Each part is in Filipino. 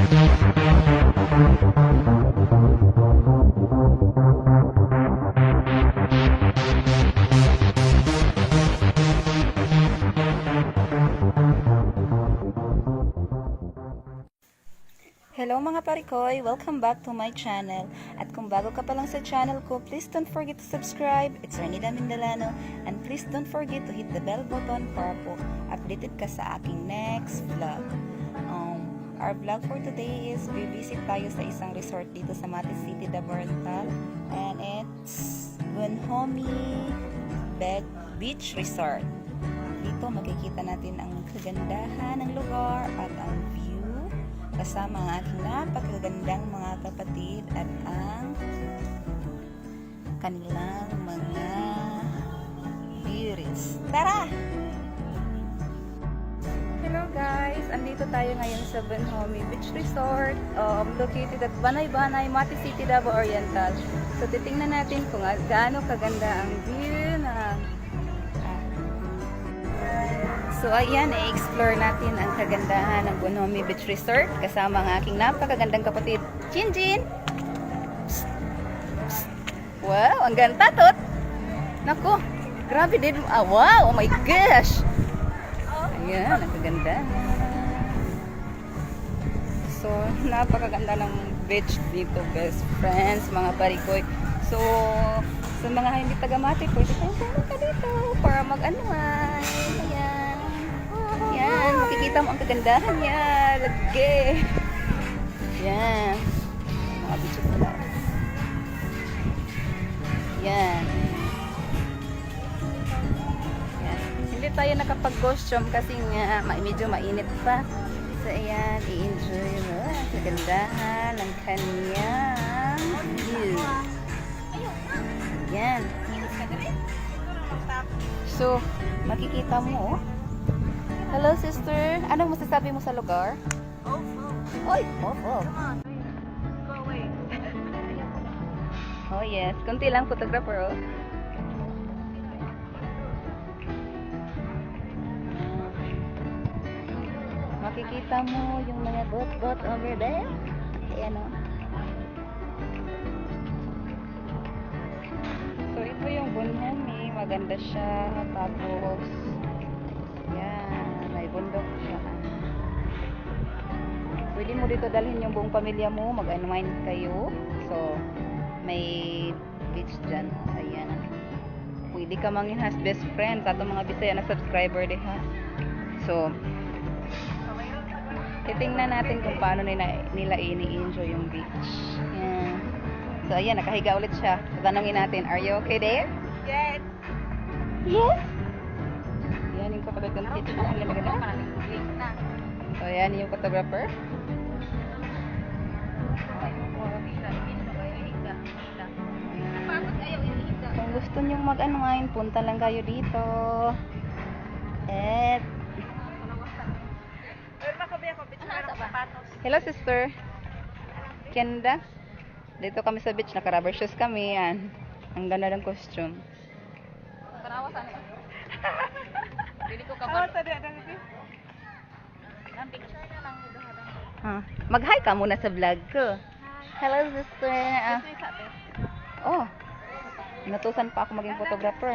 Hello mga parikoy! Welcome back to my channel. At kung bago ka pa lang sa channel ko, please don't forget to subscribe. It's Renida Mindalano. And please don't forget to hit the bell button para po updated ka sa aking next vlog. Our vlog for today is visit tayo sa isang resort dito sa Mati City, Davao Oriental. And it's Bonhomie Beach Resort. Dito makikita natin ang kagandahan ng lugar at ang view kasama ang aking napakagandang mga kapatid at ang kanilang mga beauties. Tara! Hello guys! Andito tayo ngayon sa Bonhomie Beach Resort, located at Banay-Banay, Mati City, Davao Oriental. So titingnan natin kung gaano kaganda ang view na So ayan, i-explore natin ang kagandahan ng Bonhomie Beach Resort kasama ang aking napakagandang kapatid, Jinjin. Psst, psst. Wow, ang ganda tot. Naku, grabe din. Wow, oh my gosh. Ayan, ang kaganda. So, napakaganda ng beach dito, best friends, mga parikoy. So, sa mga hindi taga-Mati, pwede tayong pumunta dito para mag-unwind. Ayan. Yan, makikita mo ang kagandahan niya. Lagi. Yan. Mga beaches pala. Yan. Yan. Hindi tayo nakapag-costume kasi nga medyo mainit pa. So, ayan, i-enjoy mo ang kagandahan ng kanyang view. Yan. So, makikita mo, oh. Hello, sister. Anong masasabi mo sa lugar? Oy, oh. Go away. Oh, yes. Kunti lang, photographer, oh. Makikita mo yung mga boat over there. Ayan, oh. So, ito yung Bonhomie. Maganda siya. Tapos, yan. May bundok siya. Pwede mo dito dalhin yung buong pamilya mo. Mag-unwind kayo. So, may beach dyan. Ayan. Pwede ka mangin has best friend sa itong mga Bisaya na subscriber de ha. So, titingnan natin kung paano nila ini-enjoy yung beach. Ayan. So, ayan. Nakahiga ulit siya. So, tanongin natin, are you okay there? Yes. Yes? Yan yung kapatid ng teacher. Ang ganda-ganda. So, yan yung photographer. Kung gusto nyong mag-unwind, punta lang kayo dito. At hello, sister. Kenda. Dito kami sa beach. Naka-rubber shoes kami. Yan. Ang ganda ng costume. Karawa sana. Dili ko ka Ah, ba? Nang picture na lang Huh. Mag-hi ka muna sa vlog ko. Hello, sister. Oh. Natusan pa ako maging photographer.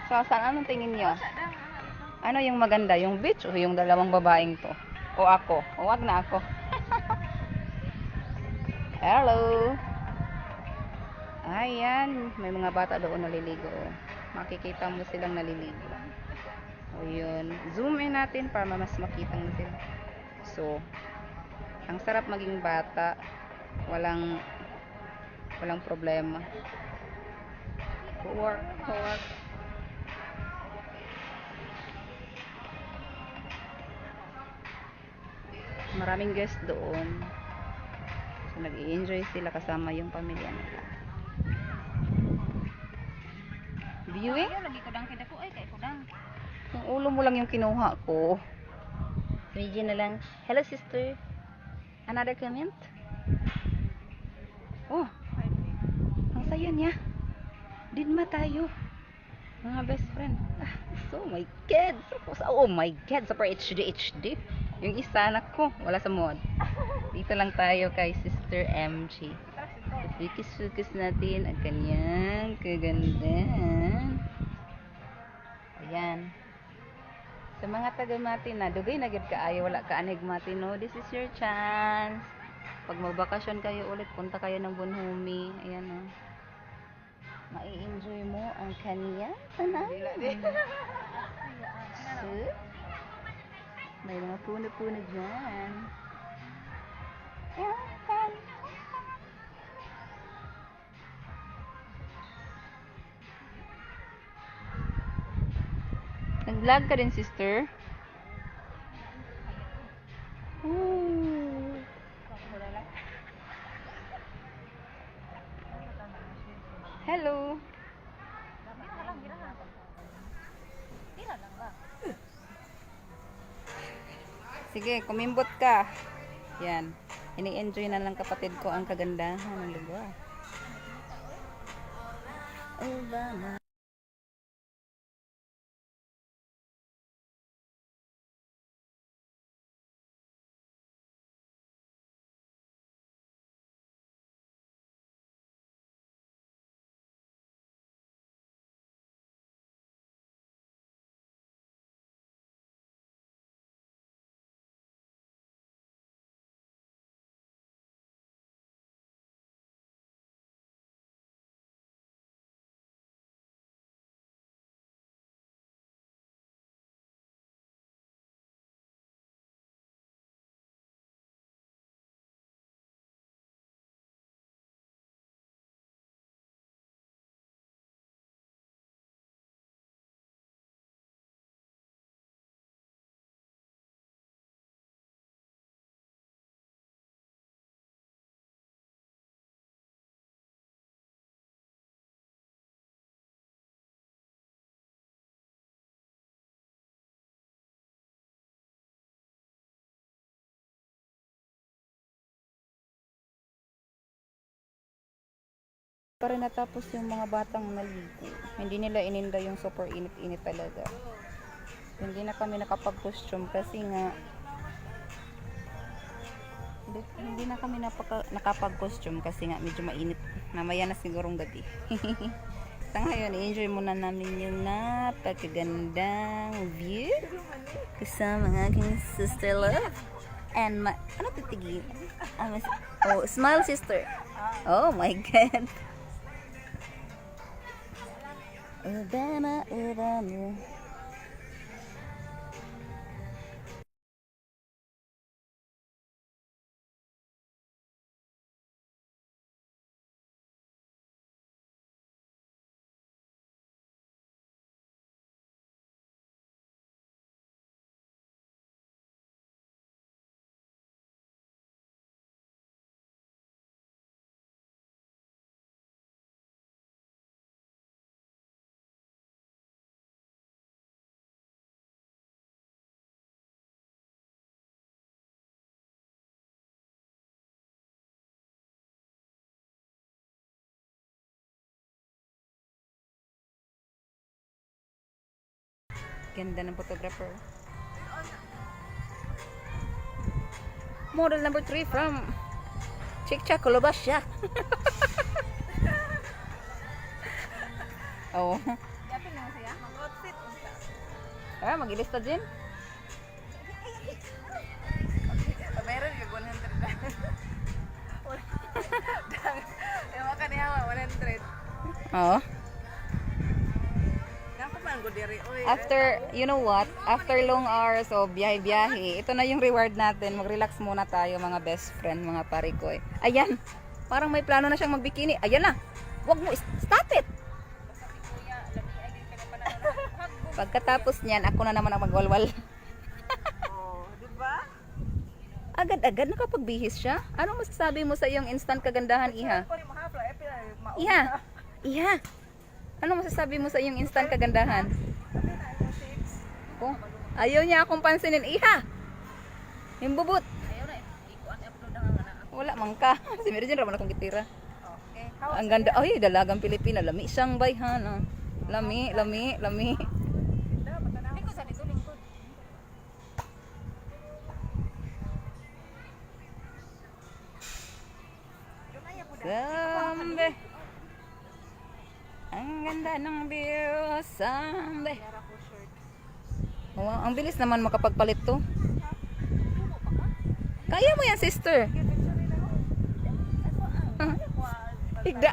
So, saan anong tingin niyo? Ano yung maganda? Yung beach o yung dalawang babaeng to? O ako? O wag na ako. Hello. Ayan. May mga bata doon naliligo. Makikita mo silang naliligo. O yun. Zoom in natin para mas makita mo sila. So, ang sarap maging bata. Walang problema. Work. Maraming guest doon. So, nag-i-enjoy sila kasama yung pamilya nila. Viewing? Lagi ko dang kita ko ay kay ko dang. Yung ulo mo lang yung kinuha ko. Medyo na lang. Hello, sister. Another comment? Oh. Ang saya niya. Dinma tayo. Mga best friend. Oh my God. Oh my God. Super HD. Yung isa anak ko. Wala sa mod. Dito lang tayo kay Sister MG. Focus natin ang kanyang kagandahan. Ayan. Sa mga taga-Mati na, dugay na gid kaayo, wala ka anig Mati, no? This is your chance. Pag magbakasyon kayo ulit, punta kayo ng Bonhomie. Ayan, no? Mai-enjoy mo ang kanya. So, may mga puno-puno dyan. Ayan. Nag-vlog ka din, sister? Ooh. Hello. Sige, kumimbot ka. Yan. Ini-enjoy na lang kapatid ko ang kagandahan ng lugar. Obama. Para natapos yung mga batang naligo. Hindi nila ininda yung super init-init talaga. Hindi na kami nakapag-costume kasi nga hindi na kami nakapag-costume kasi nga medyo mainit. Mamaya na sigurong gabi. Sa ngayon, i-enjoy muna namin yung napakagandang view kasama ng aking sister love. And ano titigil? Oh, smile sister. Oh my God. Obama, Obama. Ganda ng photographer. Model number 3 from Chicha, Colobasya. Oh. Yapin na siya. Mag-outfit. Ah, mag-ilista din. Meron yung 100 na. Ewan ka niya, 100. Oo. After, After, you know what? After long hours of biyahe-biyahe, ito na yung reward natin. Mag-relax muna tayo mga best friend, mga parikoy. Ayan! Parang may plano na siyang magbikini. Ayan na! Huwag mo! Stop it! Pagkatapos niyan, ako na naman ang magwalwal. oh, di ba? Agad-agad nakapagbihis siya. Anong masasabi mo sa iyong instant kagandahan, Iha? Iha! Iha! Anong masasabi mo sa iyong instant kagandahan? Oh, ayaw niya akong pansinin. Iha! Yung bubot. Ayaw na, i-upload na nga na. Wala man ka. Si Mary Jane, raman akong gitira. Okay. Ang ganda. Ay, dalagang Pilipina. Lami siyang bayhan. Oh. Lami, lami, lami. Lingkod sa dito, lingkod. Sambe. Ang ganda ng view. Sambe. Yara ko shirt. Wow, ang bilis naman makapagpalit to. Kaya mo yan, sister. Sige, picture nila ko. Ako ang. Higda.